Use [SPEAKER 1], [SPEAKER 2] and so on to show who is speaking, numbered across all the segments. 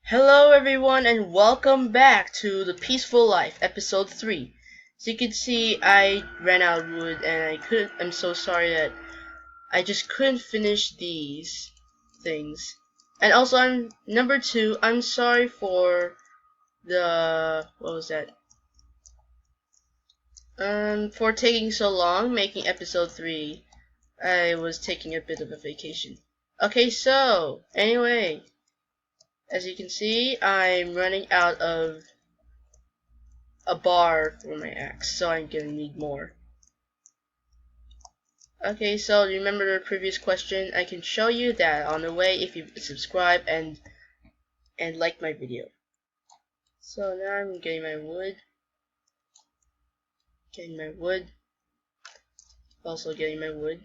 [SPEAKER 1] Hello everyone and welcome back to The Peaceful Life, episode 3. As you can see, I ran out of wood and I'm so sorry that I just couldn't finish these things. And also number 2, I'm sorry for what was that? For taking so long making episode 3. I was taking a bit of a vacation. Okay, so, anyway. As you can see, I'm running out of a bar for my axe, so I'm gonna need more. Okay, so remember the previous question? I can show you that on the way if you subscribe and like my video. So now I'm getting my wood. Also getting my wood.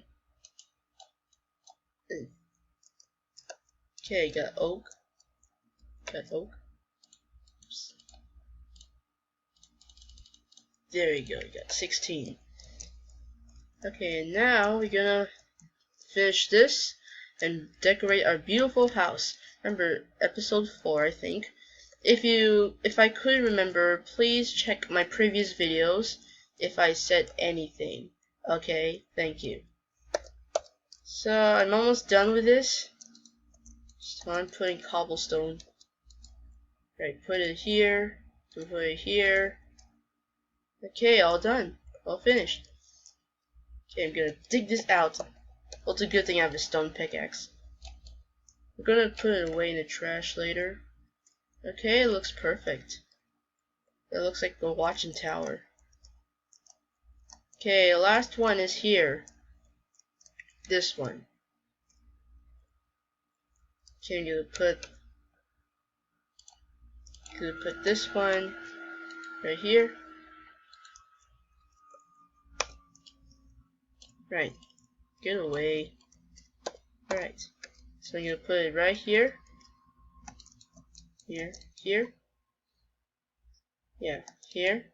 [SPEAKER 1] Okay, got oak. Oops. There we go, got 16. Okay, and now we're gonna finish this and decorate our beautiful house. Remember episode 4, I think. If I could remember, please check my previous videos if I said anything. Okay, thank you. So I'm almost done with this. So I'm putting cobblestone. Right, put it here. Put it here. Okay, all done. All finished. Okay, I'm gonna dig this out. Well, it's a good thing I have a stone pickaxe. We're gonna put it away in the trash later. Okay, it looks perfect. It looks like the watching tower. Okay, the last one is here. This one. Okay, I'm gonna put this one right here. Right. Get away. Alright. So I'm gonna put it right here. Here. Yeah, here.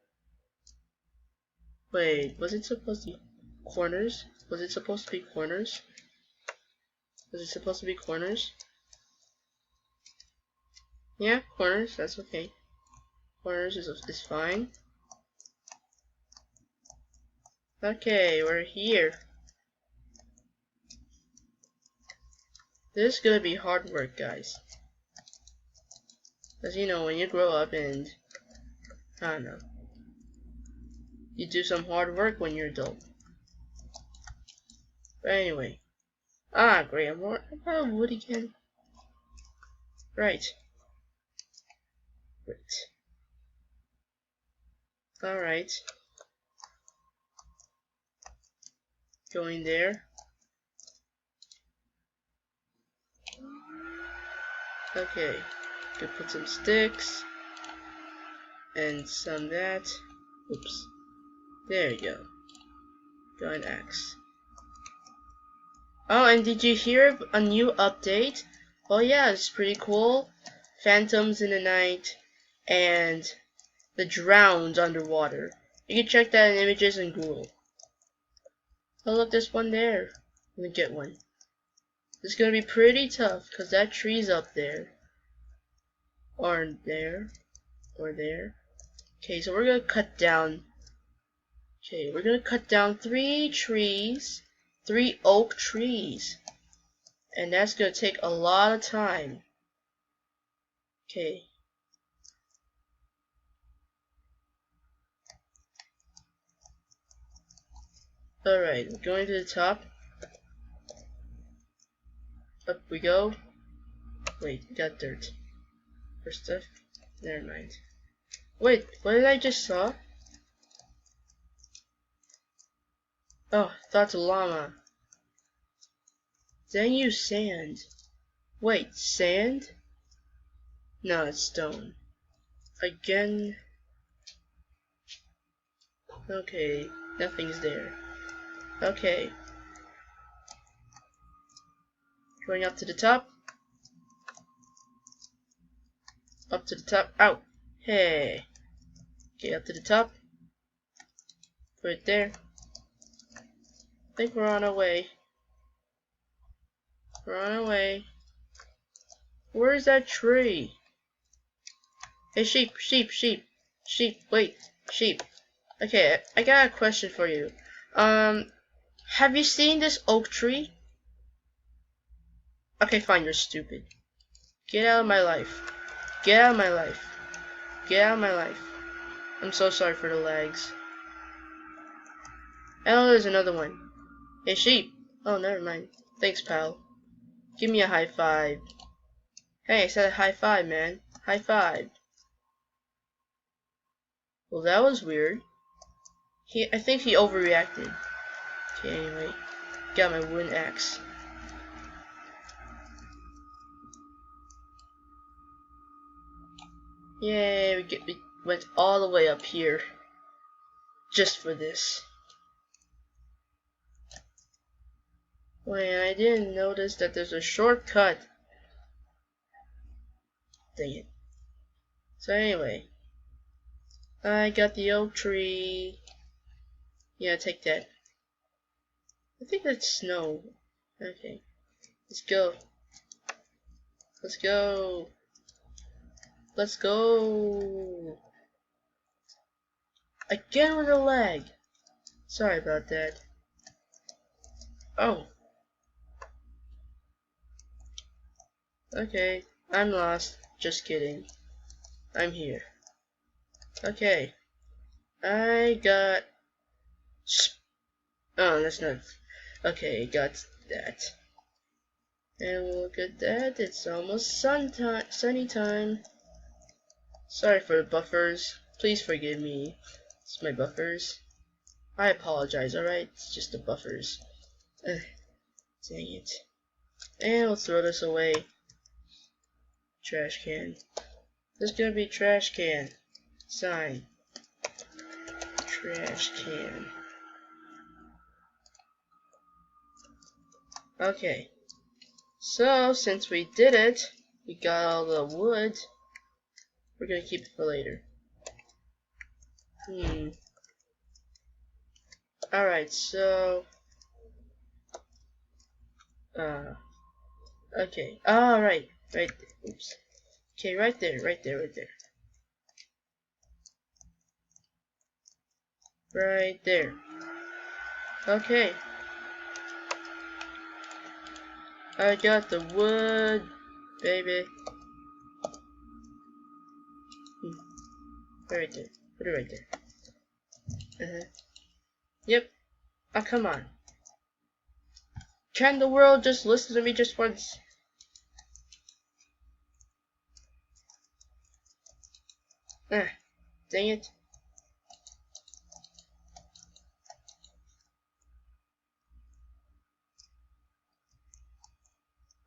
[SPEAKER 1] Wait, was it supposed to be corners? Was it supposed to be corners? Yeah, corners, that's okay. Corners is fine. Okay, we're here. This is gonna be hard work, guys. As you know, when you grow up and, I don't know, you do some hard work when you're adult. But anyway. Great, I'm out of wood again. Right. Alright. Going there. Okay. Could put some sticks. And some that. Oops. There you go. Got an axe. Oh, and did you hear of a new update? Oh yeah, it's pretty cool. Phantoms in the night and the drowned underwater. You can check that in images in Google. Oh look, there's one there. Let me get one. This is gonna be pretty tough because that tree's up there. Or there. Or there. Okay, so we're gonna cut down. Okay, we're gonna cut down 3 trees. 3 oak trees. And that's gonna take a lot of time. Okay. Alright, going to the top. Up we go. Wait, got dirt. First stuff. Never mind. Wait, what did I just saw? Oh, that's a llama. Then use sand. Wait, sand? No, it's stone. Again. Okay, nothing's there. Okay. Going up to the top. Up to the top. Ow! Hey. Okay, up to the top. Put it there. I think we're on our way. We're on our way. Where's that tree? Hey, sheep, sheep, sheep, sheep, wait, sheep. Okay, I got a question for you. Have you seen this oak tree? Okay, fine, you're stupid. Get out of my life. Get out of my life. Get out of my life. I'm so sorry for the lags. Oh, there's another one. Hey, sheep. Oh, never mind. Thanks, pal. Give me a high five. Hey, I said a high five, man. High five. Well, that was weird. I think he overreacted. Okay, anyway. Got my wooden axe. Yay, we went all the way up here. Just for this. Wait, I didn't notice that there's a shortcut. Dang it. So anyway. I got the oak tree. Yeah, take that. I think that's snow. Okay. Let's go. Let's go. Let's go. Again with a lag. Sorry about that. Oh. Okay. I'm lost. Just kidding. I'm here. Okay. I got... Oh, that's not... Okay, got that. And look at that. It's almost sunny time. Sorry for the buffers. Please forgive me. It's my buffers. I apologize, alright? It's just the buffers. Dang it. And we'll throw this away. Trash can. There's gonna be trash can. Sign. Trash can. Okay. So, since we did it, we got all the wood. We're gonna keep it for later. Alright, so... okay. Alright. Right. Oops. Okay, right there. Right there. Right there. Okay. I got the wood, baby. Right there. Put it right there. Yep. Oh, come on. Can the world just listen to me just once? Dang it.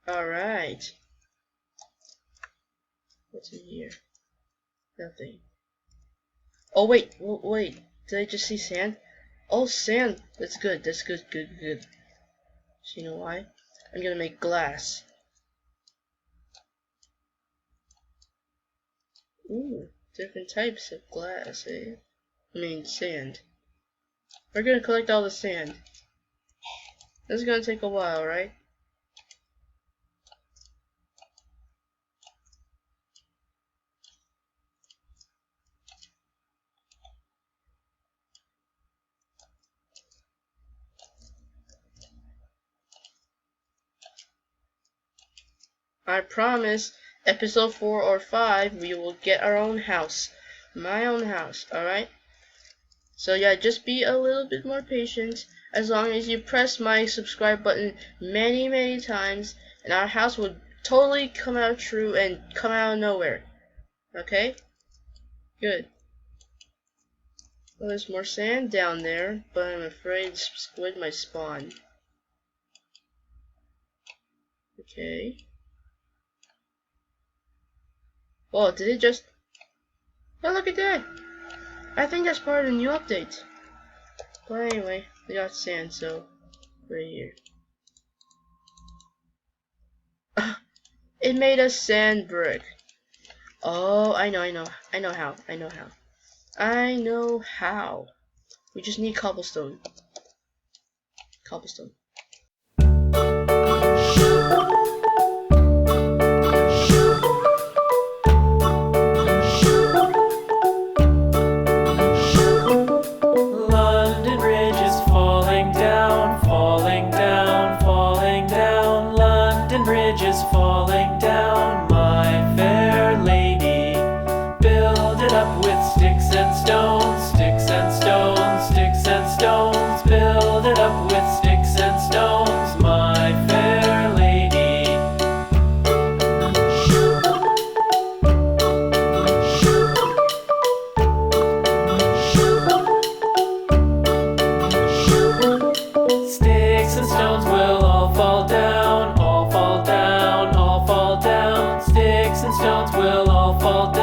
[SPEAKER 1] Alright. What's in here? Nothing. Oh, wait. Wait. Did I just see sand? Oh, sand. That's good. That's good. Good. So you know why? I'm gonna make glass. Ooh. Different types of glass, eh? I mean, sand. We're gonna collect all the sand. This is gonna take a while, right? I promise, episode 4 or 5, we will get our own house. My own house, alright? So yeah, just be a little bit more patient. As long as you press my subscribe button many times, and our house will totally come out true and come out of nowhere. Okay? Good. Well, there's more sand down there, but I'm afraid squid might spawn. Okay. Whoa, did it just... Oh, look at that! I think that's part of the new update. But anyway, we got sand, so... right here. It made a sand brick. Oh, I know how. We just need cobblestone.
[SPEAKER 2] all fall down.